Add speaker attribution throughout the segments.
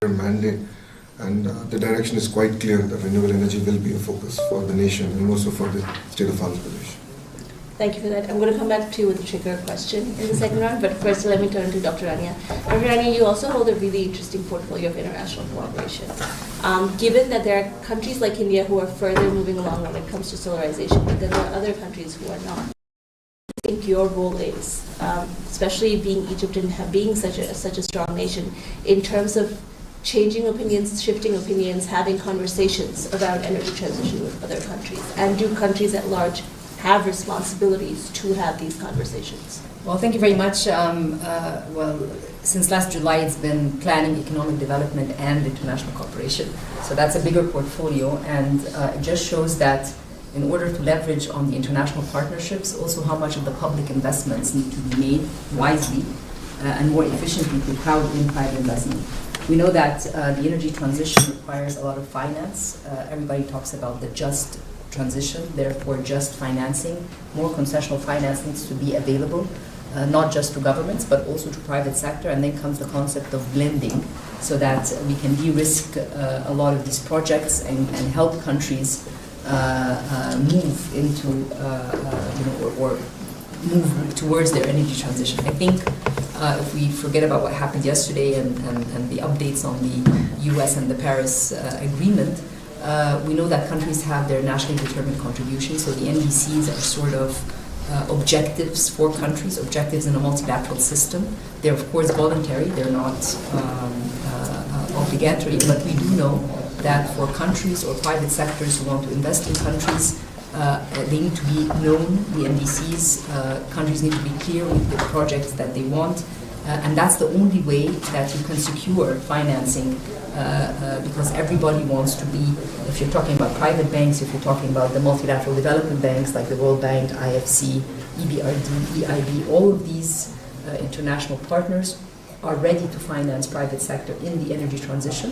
Speaker 1: mandate, and the direction is quite clear that renewable energy will be a focus for the nation and also for the state of Andhra Pradesh.
Speaker 2: Thank you for that. I'm going to come back to you with a trigger question in the second round, but first let me turn to Dr. Rania. Dr. Rania, you also hold a really interesting portfolio of international cooperation. Given that there are countries like India who are further moving along when it comes to solarization, but then there are other countries who are not, what do you think your role is, especially being Egypt and being such a strong nation, in terms of changing opinions, shifting opinions, having conversations about energy transition with other countries? And do countries at large have responsibilities to have these conversations?
Speaker 3: Well, thank you very much. Well, since last July, it's been planning, economic development, and international cooperation. So that's a bigger portfolio, and it just shows that in order to leverage on the international partnerships, also how much of the public investments need to be made wisely and more efficiently to crowd in private investment. We know that the energy transition requires a lot of finance. Everybody talks about the just transition, therefore just financing. More concessional finance needs to be available, not just to governments, but also to private sector. And then comes the concept of blending, so that we can de-risk a lot of these projects and help countries move into, or move towards their energy transition. I think if we forget about what happened yesterday and the updates on the US and the Paris Agreement, we know that countries have their nationally determined contributions, so the NDCs are sort of objectives for countries, objectives in a multilateral system. They're of course voluntary, they're not obligatory, but we do know that for countries or private sectors who want to invest in countries, they need to be known, the NDCs, countries need to be clear with the projects that they want, and that's the only way that you can secure financing, because everybody wants to be, if you're talking about private banks, if you're talking about the multilateral development banks like the World Bank, IFC, EBRD, EIB, all of these international partners are ready to finance private sector in the energy transition.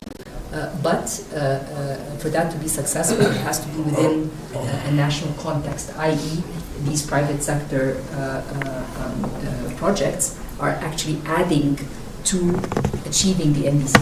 Speaker 3: But for that to be successful, it has to be within a national context, i.e. these private sector projects are actually adding to achieving the NDC,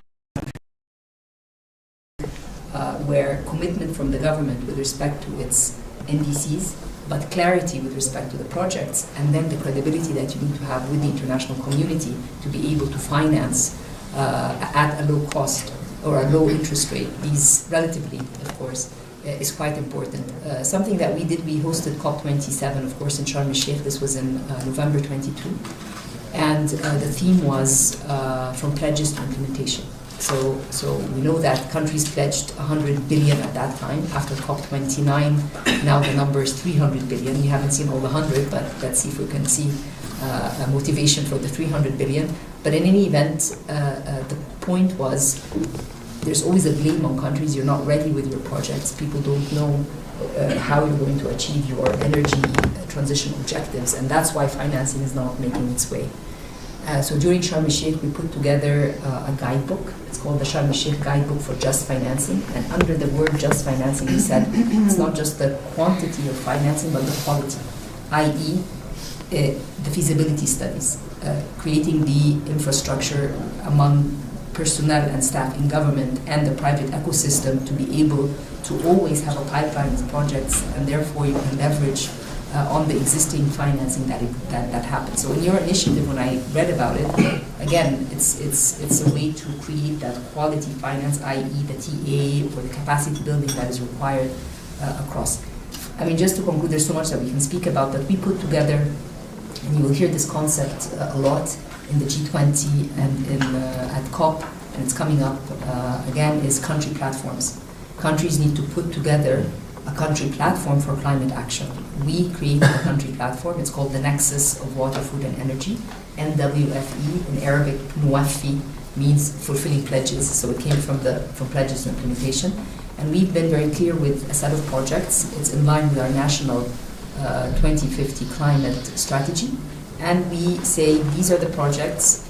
Speaker 3: where commitment from the government with respect to its NDCs, but clarity with respect to the projects, and then the credibility that you need to have with the international community to be able to finance at a low cost or a low interest rate, these relatively, of course, is quite important. Something that we did, we hosted COP27, of course, in Sharm el-Sheikh. This was in November 22. And the theme was from pledges to implementation. So we know that countries pledged 100 billion at that time. After COP29, now the number is 300 billion. We haven't seen all the 100, but let's see if we can see a motivation for the 300 billion. But in any event, the point was there's always a blame on countries. You're not ready with your projects. People don't know how you're going to achieve your energy transition objectives, and that's why financing is not making its way. So during Sharm el-Sheikh, we put together a guidebook. It's called the Sharm el-Sheikh Guidebook for Just Financing, and under the word just financing, we said it's not just the quantity of financing, but the quality, i.e. The feasibility studies, creating the infrastructure among personnel and staff in government and the private ecosystem to be able to always have a pipeline of projects, and therefore you can leverage on the existing financing that happens. So in your initiative, when I read about it, again, it's a way to create that quality finance, i.e. the TA or the capacity building that is required across. I mean, just to conclude, there's so much that we can speak about, but we put together, and you will hear this concept a lot in the G20 and at COP, and it's coming up again, is country platforms. Countries need to put together a country platform for climate action. We created a country platform. It's called the Nexus of Water, Food and Energy, NWFE. In Arabic, Muwafi means fulfilling pledges, so it came from pledges to implementation. And we've been very clear with a set of projects. It's in line with our national 2050 climate strategy. And we say these are the projects,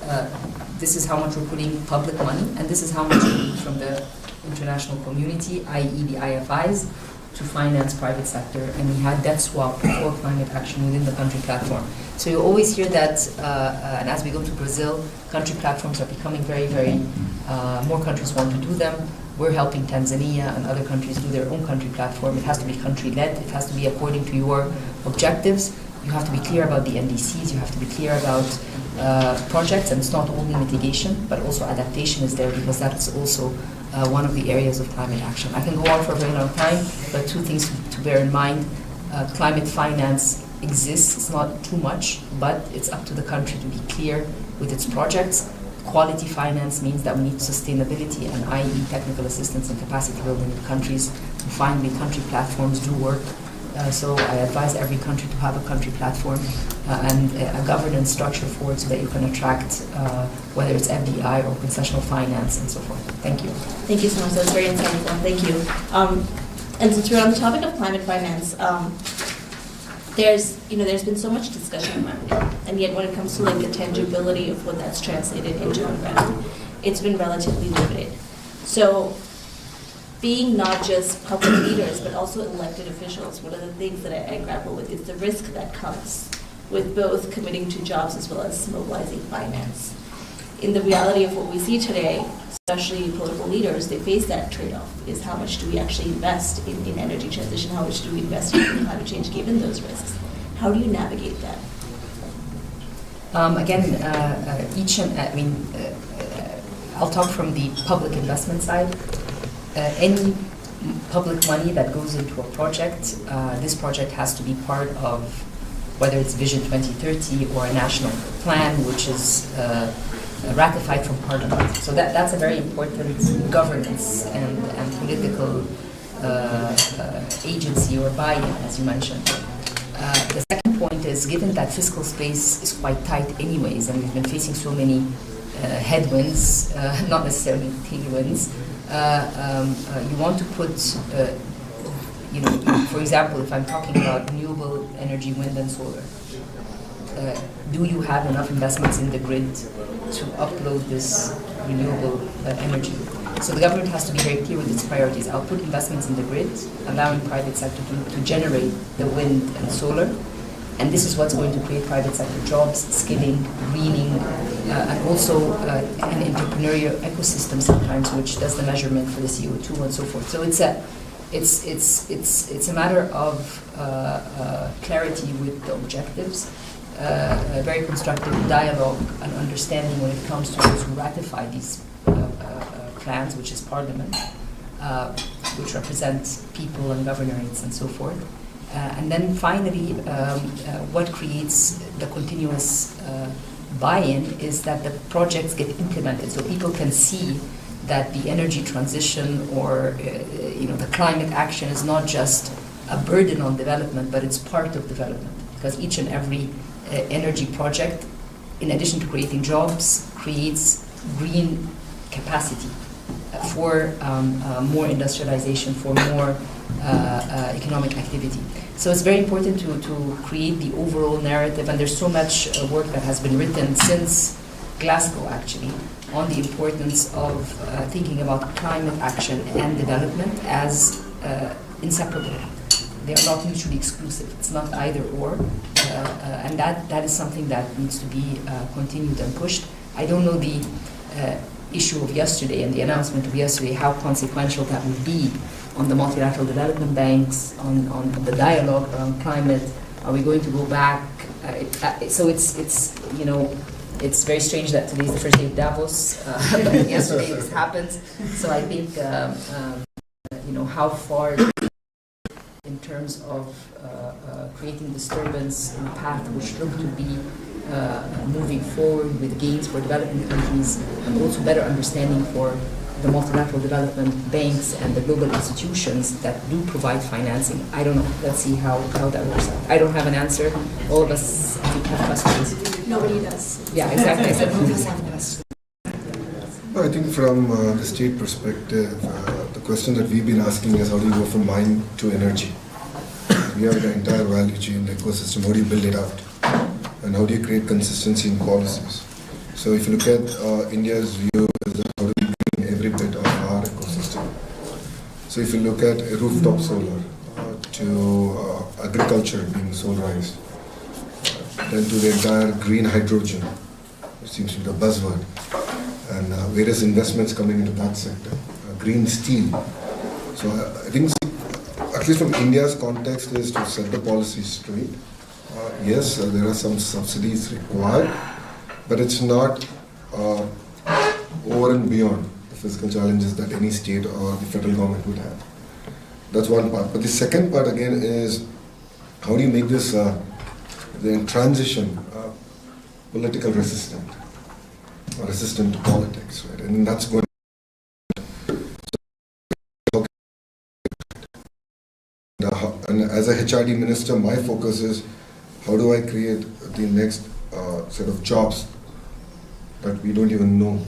Speaker 3: this is how much we're putting public money, and this is how much we need from the international community, i.e. the IFIs, to finance private sector, and we had debt swap for climate action within the country platform. So you always hear that, and as we go to Brazil, country platforms are becoming very, very, more countries want to do them. We're helping Tanzania and other countries do their own country platform. It has to be country-led. It has to be according to your objectives. You have to be clear about the NDCs. You have to be clear about projects, and it's not only mitigation, but also adaptation is there, because that's also one of the areas of climate action. I can go on for a very long time, but two things to bear in mind. Climate finance exists. It's not too much, but it's up to the country to be clear with its projects. Quality finance means that we need sustainability, and i.e. technical assistance and capacity building in countries. And finally, country platforms do work. So I advise every country to have a country platform and a governance structure for it, so that you can attract whether it's FDI or concessional finance and so forth. Thank you.
Speaker 2: Thank you so much. That was very insightful. Thank you. And since we're on the topic of climate finance, there's been so much discussion around it, and yet when it comes to like the tangibility of what that's translated into on ground, it's been relatively limited. So, being not just public leaders, but also elected officials, one of the things that I grapple with is the risk that comes with both committing to jobs as well as mobilizing finance. In the reality of what we see today, especially political leaders, they face that trade-off, is how much do we actually invest in energy transition, how much do we invest in climate change given those risks? How do you navigate that?
Speaker 3: I'll talk from the public investment side. Any public money that goes into a project, this project has to be part of whether it's Vision 2030 or a national plan, which is ratified from Parliament. So that's a very important governance and political agency or buy-in, as you mentioned. The second point is, given that fiscal space is quite tight anyways, and we've been facing so many headwinds, not necessarily tailwinds, you want to put, for example, if I'm talking about renewable energy, wind and solar, do you have enough investments in the grid to upload this renewable energy? So the government has to be very clear with its priorities. I'll put investments in the grid, allowing private sector to generate the wind and solar. And this is what's going to create private sector jobs, skilling, greening, and also an entrepreneurial ecosystem sometimes, which does the measurement for the CO2 and so forth. So it's a matter of clarity with the objectives, a very constructive dialogue and understanding when it comes to those who ratify these plans, which is Parliament, which represents people and governorates and so forth. And then finally, what creates the continuous buy-in is that the projects get implemented, so people can see that the energy transition or the climate action is not just a burden on development, but it's part of development. Because each and every energy project, in addition to creating jobs, creates green capacity for more industrialization, for more economic activity. So it's very important to create the overall narrative, and there's so much work that has been written since Glasgow, actually, on the importance of thinking about climate action and development as inseparable. They are not mutually exclusive. It's not either or, and that is something that needs to be continued and pushed. I don't know the issue of yesterday and the announcement of yesterday, how consequential that would be on the multilateral development banks, on the dialogue around climate. Are we going to go back? So it's very strange that today is the first day of Davos, but yesterday this happened. So I think how far in terms of creating disturbance in a path which look to be moving forward with gains for developing countries, and also better understanding for the multilateral development banks and the global institutions that do provide financing. I don't know. Let's see how that works out. I don't have an answer. All of us have questions.
Speaker 2: Nobody does.
Speaker 3: Yeah, exactly. I said nobody have questions.
Speaker 1: I think from the state perspective, the question that we've been asking is how do you go from mine to energy? We have the entire value chain, the ecosystem. How do you build it out? And how do you create consistency in policies? So if you look at India's view, is that how do we bring every bit of our ecosystem? So if you look at rooftop solar, to agriculture being solarized, then to the entire green hydrogen, which seems to be the buzzword, and various investments coming into that sector, green steel. So I think, at least from India's context, is to set the policy straight. Yes, there are some subsidies required, but it's not over and beyond the fiscal challenges that any state or the federal government would have. That's one part. But the second part again is, how do you make this the transition political resistant or resistant to politics, right? And that's going. And as a HRD minister, my focus is how do I create the next set of jobs that we don't even know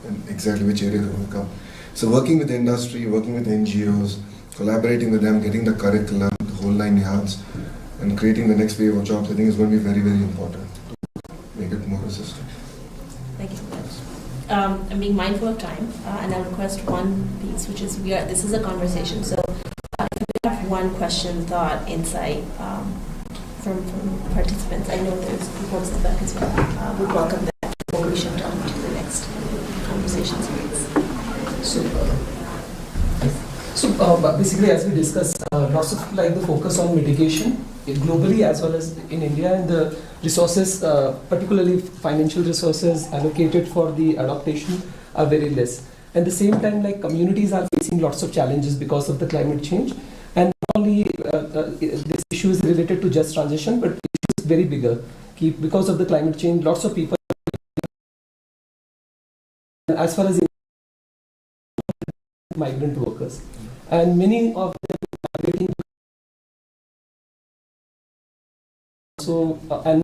Speaker 1: in exactly which area they're going to come. So working with the industry, working with NGOs, collaborating with them, getting the curriculum, the whole 9 yards, and creating the next wave of jobs, I think is going to be very, very important to make it more resistant.
Speaker 2: Thank you so much. I'm being mindful of time, and I'll request one piece, which is this is a conversation. So if you have one question, thought, insight from participants, I know there's folks in the back as well. We welcome that before we shift on to the next conversation series.
Speaker 4: So basically, as we discussed, lots of the focus on mitigation globally as well as in India, and the resources, particularly financial resources allocated for the adaptation, are very less. At the same time, communities are facing lots of challenges because of the climate change, and not only this issue is related to just transition, but it is very bigger. Because of the climate change, lots of people, as far as migrant workers, and many of them are getting and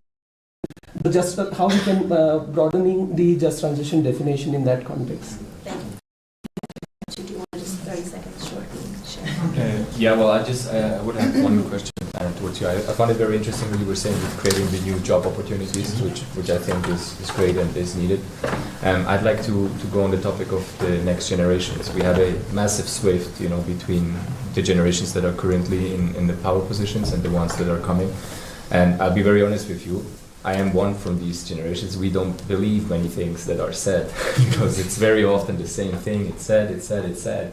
Speaker 4: just how we can broadening the just transition definition in that context.
Speaker 2: Thank you. Do you want to just 30 seconds shortly share?
Speaker 5: Yeah, well, I would have one question towards you. I found it very interesting what you were saying with creating the new job opportunities, which I think is great and is needed. I'd like to go on the topic of the next generations. We have a massive swift, between the generations that are currently in the power positions and the ones that are coming. And I'll be very honest with you, I am one from these generations. We don't believe many things that are said because it's very often the same thing. It's said.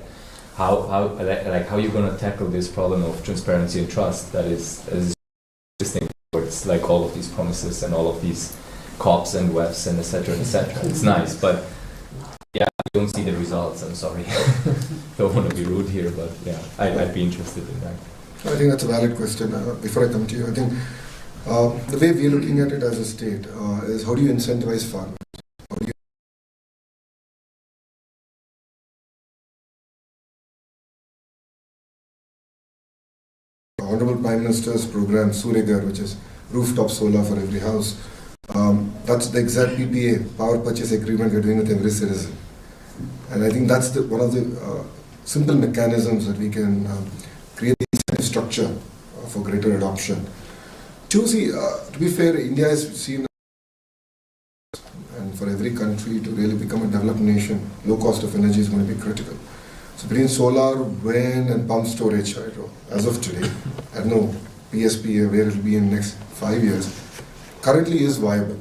Speaker 5: How are you going to tackle this problem of transparency and trust that is existing towards all of these promises and all of these COPs and WEFs and etc. It's nice, but yeah, I don't see the results. I'm sorry. Don't want to be rude here, but yeah, I'd be interested in that.
Speaker 1: I think that's a valid question. Before I come to you, I think the way we're looking at it as a state is how do you incentivize farmers? How do you Honorable Prime Minister's program, Suryaghar, which is rooftop solar for every house, that's the exact PPA, power purchase agreement we're doing with every citizen. And I think that's one of the simple mechanisms that we can create the incentive structure for greater adoption. To be fair, India is seen, and for every country to really become a developed nation, low cost of energy is going to be critical. So between solar, wind and pump storage, as of today, I don't know PSP where it will be in the next 5 years, currently is viable.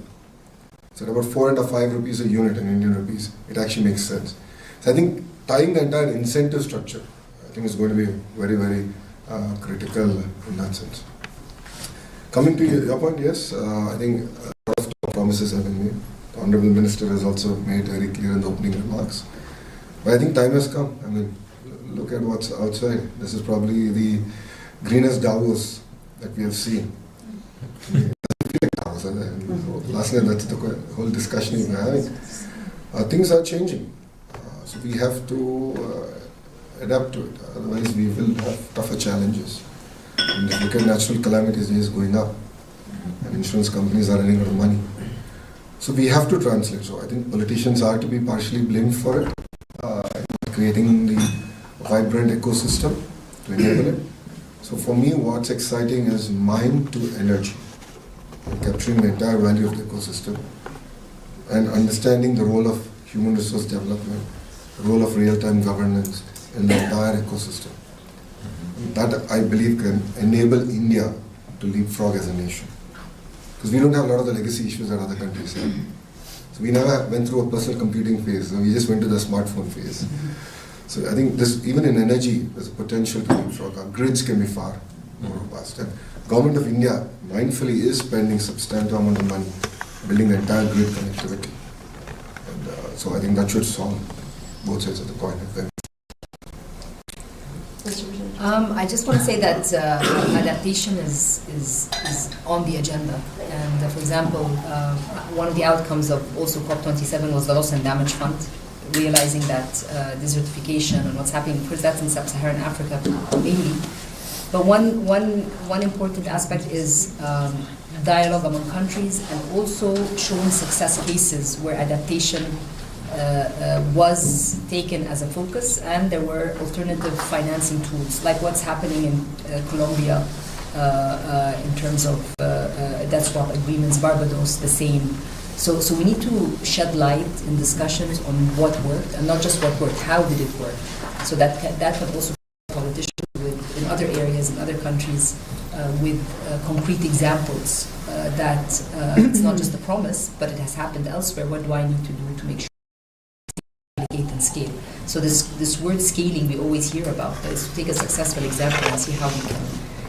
Speaker 1: So at about 4 and 5 rupees a unit in Indian rupees, it actually makes sense. So I think tying the entire incentive structure, I think is going to be very, very critical in that sense. Coming to your point, yes, I think a lot of promises have been made. The Honorable Minister has also made very clear in the opening remarks. But I think time has come. I mean, look at what's outside. This is probably the greenest Davos that we have seen. Last night, that's the whole discussion we were having. Things are changing. So we have to adapt to it. Otherwise, we will have tougher challenges. And if you look at natural calamities, it is going up. And insurance companies are running out of money. So we have to translate. So I think politicians are to be partially blamed for it. Creating the vibrant ecosystem to enable it. So for me, what's exciting is mind to energy. Capturing the entire value of the ecosystem and understanding the role of human resource development, the role of real-time governance in the entire ecosystem. That I believe can enable India to leapfrog as a nation. Because we don't have a lot of the legacy issues that other countries have. So we never went through a personal computing phase. We just went to the smartphone phase. So I think this, even in energy, there's a potential to leapfrog. Our grids can be far more robust. And Government of India mindfully is spending substantial amount of money building the entire grid connectivity. And so I think that should solve both sides of the coin.
Speaker 3: I just want to say that adaptation is on the agenda. And for example, one of the outcomes of also COP27 was the Loss and Damage Fund, realizing that desertification and what's happening, because that's in sub-Saharan Africa mainly. But one important aspect is dialogue among countries, and also showing success cases where adaptation was taken as a focus, and there were alternative financing tools, like what's happening in Colombia in terms of debt swap agreements, Barbados, the same. So we need to shed light in discussions on what worked, and not just what worked, how did it work? So that can also be politicians in other areas, in other countries, with concrete examples that it's not just a promise, but it has happened elsewhere. What do I need to do to make sure and scale? So this word scaling we always hear about, but it's to take a successful example and see how we can,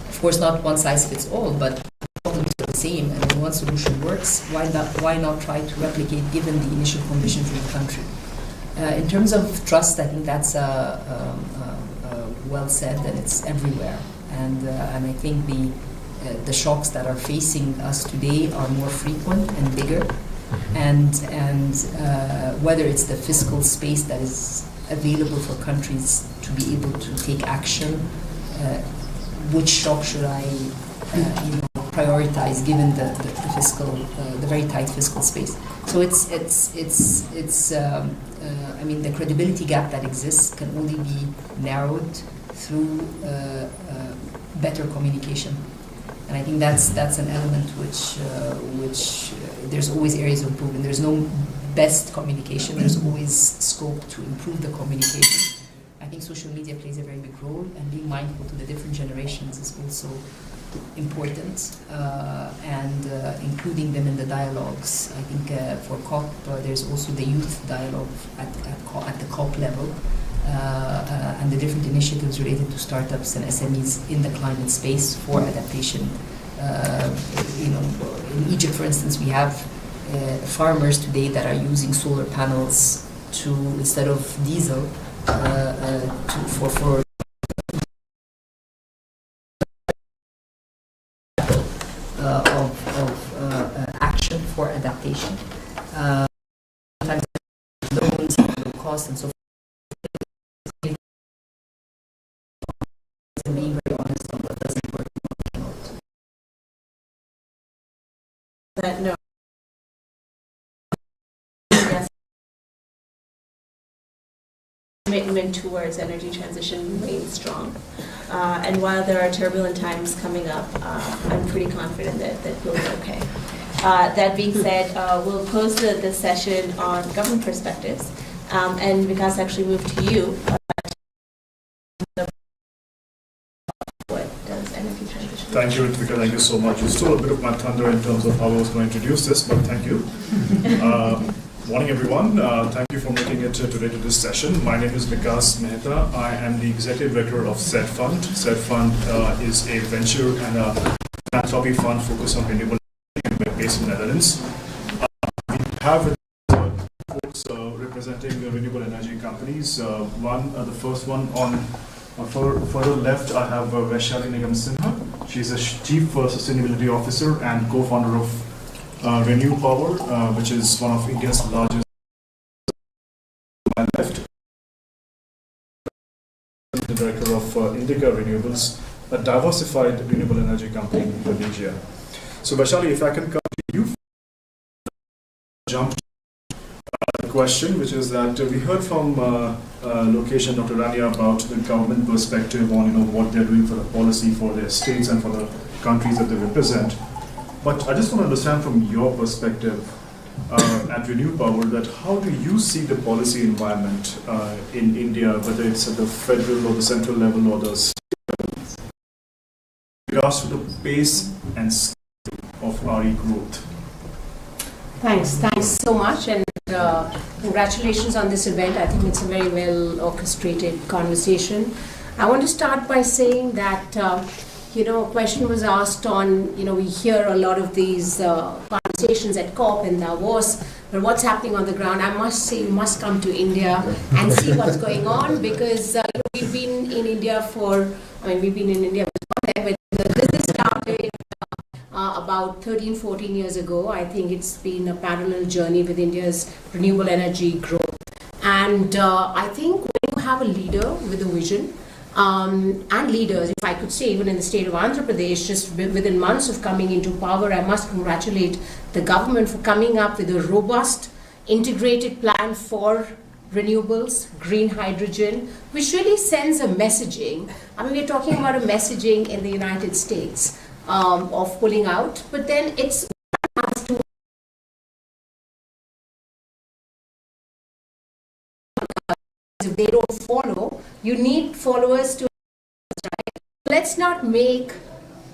Speaker 3: of course not one size fits all, but problems are the same, and when one solution works, why not try to replicate given the initial conditions in the country? In terms of trust, I think that's well said, and it's everywhere, and I think the shocks that are facing us today are more frequent and bigger. And whether it's the fiscal space that is available for countries to be able to take action, which shock should I prioritize given the fiscal, the very tight fiscal space. So it's I mean, the credibility gap that exists can only be narrowed through better communication. And I think that's an element which there's always areas of improvement. There's no best communication. There's always scope to improve the communication. I think social media plays a very big role, and being mindful to the different generations is also important, and including them in the dialogues. I think for COP, there's also the youth dialogue at the COP level. And the different initiatives related to startups and SMEs in the climate space for adaptation. In Egypt, for instance, we have farmers today that are using solar panels to, instead of diesel, for action for adaptation. Sometimes loans, low cost, and so forth. Being very honest on what doesn't work and what cannot.
Speaker 2: That no. Yes. Commitment towards energy transition remains strong. And while there are turbulent times coming up, I'm pretty confident that we'll be okay. That being said, we'll close the session on government perspectives. And Vikas actually moved to you.
Speaker 6: Thank you, Ritvika. Thank you so much. You stole a bit of my thunder in terms of how I was going to introduce this, but thank you. Morning, everyone. Thank you for making it today to this session. My name is Vikas Mehta. I am the Executive Director of SED Fund. SED Fund is a venture and a philanthropy fund focused on renewable energy based in the Netherlands. We have folks representing renewable energy companies. The first one on further left, I have Vaishali Nigam Sinha. She's a Chief Sustainability Officer and co-founder of Renew Power, which is one of India's largest. And left, the Director of Indica Renewables, a diversified renewable energy company in Indonesia. So Vaishali, if I can come to you, jump to the question, which is that we heard from Lokesh and Dr. Rania about the government perspective on what they're doing for the policy for their states and for the countries that they represent. But I just want to understand from your perspective at Renew Power, that how do you see the policy environment in India, whether it's at the federal or the central level or the state level, regards to the pace and scale of RE growth?
Speaker 7: Thanks so much, and congratulations on this event. I think it's a very well orchestrated conversation. I want to start by saying that, a question was asked on, we hear a lot of these conversations at COP in Davos, but what's happening on the ground? I must say, you must come to India and see what's going on, because we've been in India but this started about 13, 14 years ago. I think it's been a parallel journey with India's renewable energy growth. And I think when you have a leader with a vision, and leaders, if I could say, even in the state of Andhra Pradesh, just within months of coming into power, I must congratulate the government for coming up with a robust, integrated plan for renewables, green hydrogen, which really sends a messaging. We're talking about a messaging in the United States of pulling out, but then it's if they don't follow, you need followers to, right? Let's not make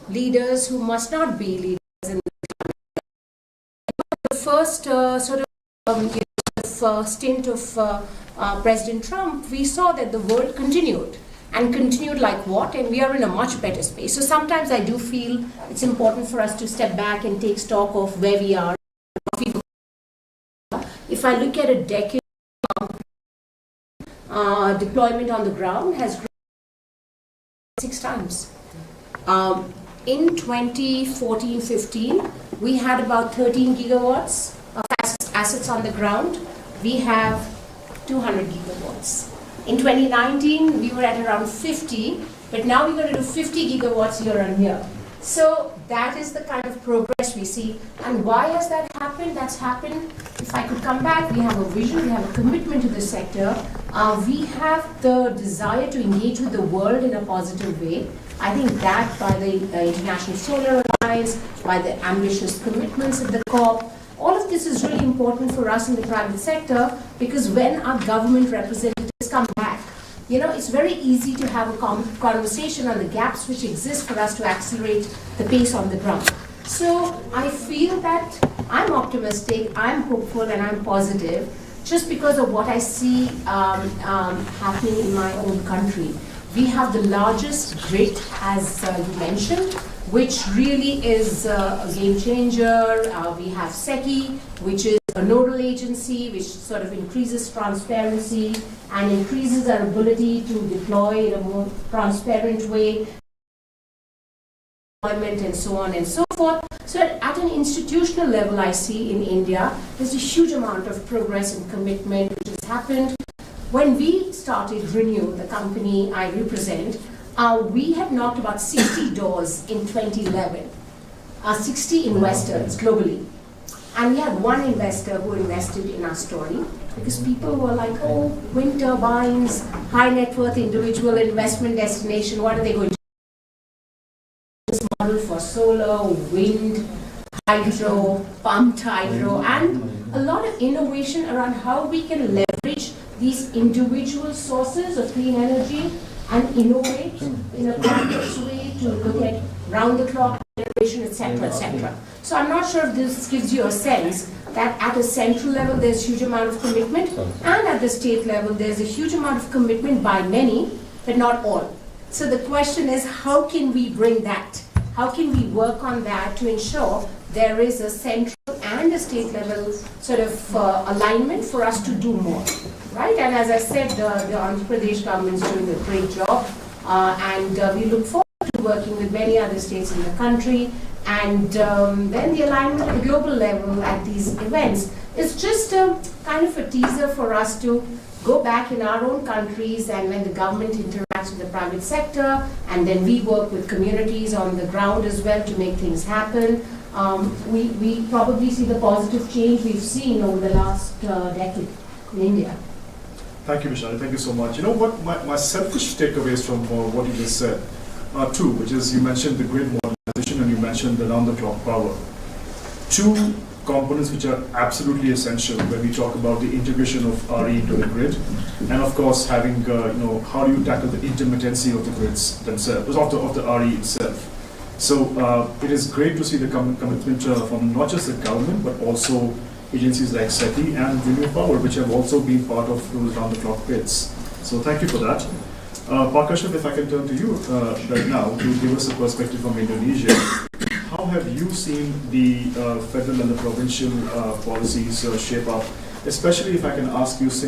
Speaker 7: leaders who must not be leaders. In the first stint of President Trump, we saw that the world continued. And continued like what? And we are in a much better space. So sometimes I do feel it's important for us to step back and take stock of where we are. If I look at a decade, deployment on the ground has grown 6 times. In 2014-15, we had about 13 gigawatts of assets on the ground. We have 200 gigawatts. In 2019, we were at around 50, but now we're going to do 50 gigawatts year on year. So that is the kind of progress we see. And why has that happened? That's happened, if I could come back, we have a vision, we have a commitment to the sector. We have the desire to engage with the world in a positive way. I think that by the International Solar Alliance, by the ambitious commitments at the COP, all of this is really important for us in the private sector, because when our government representatives come back, it's very easy to have a conversation on the gaps which exist for us to accelerate the pace on the ground. So I feel that I'm optimistic, I'm hopeful, and I'm positive just because of what I see happening in my own country. We have the largest grid, as you mentioned, which really is a game changer. We have SECI, which is a nodal agency, which sort of increases transparency and increases our ability to deploy in a more transparent way, and so on and so forth. So at an institutional level, I see in India, there's a huge amount of progress and commitment which has happened. When we started Renew, the company I represent, we had knocked about 60 doors in 2011, 60 investors globally. And we had one investor who invested in our story, because people were like, oh, wind turbines, high net worth individual investment destination, what are they going to do? This model for solar, wind, hydro, pumped hydro, and a lot of innovation around how we can leverage these individual sources of clean energy and innovate in a complex way to look at round-the-clock generation, etc., etc. So I'm not sure if this gives you a sense that at a central level there's a huge amount of commitment, and at the state level there's a huge amount of commitment by many, but not all. So the question is, how can we bring that? How can we work on that to ensure there is a central and a state level sort of alignment for us to do more, right? And as I said, the Andhra Pradesh government is doing a great job, and we look forward to working with many other states in the country, and then the alignment at the global level at these events is just a kind of a teaser for us to go back in our own countries, and when the government interacts with the private sector, and then we work with communities on the ground as well to make things happen. We probably see the positive change we've seen over the last decade in India.
Speaker 6: Thank you, Vishal. Thank you so much. You know what, my selfish takeaways from what you just said are two, which is you mentioned the grid modernization and you mentioned the round-the-clock power. Two components which are absolutely essential when we talk about the integration of RE into the grid, and of course having, how do you tackle the intermittency of the grids themselves, of the RE itself. So it is great to see the commitment from not just the government, but also agencies like SETI and Renew Power, which have also been part of those round-the-clock bids. So thank you for that. Pakashif, if I can turn to you right now to give us a perspective from Indonesia. How have you seen the federal and the provincial policies shape up, especially if I can ask you,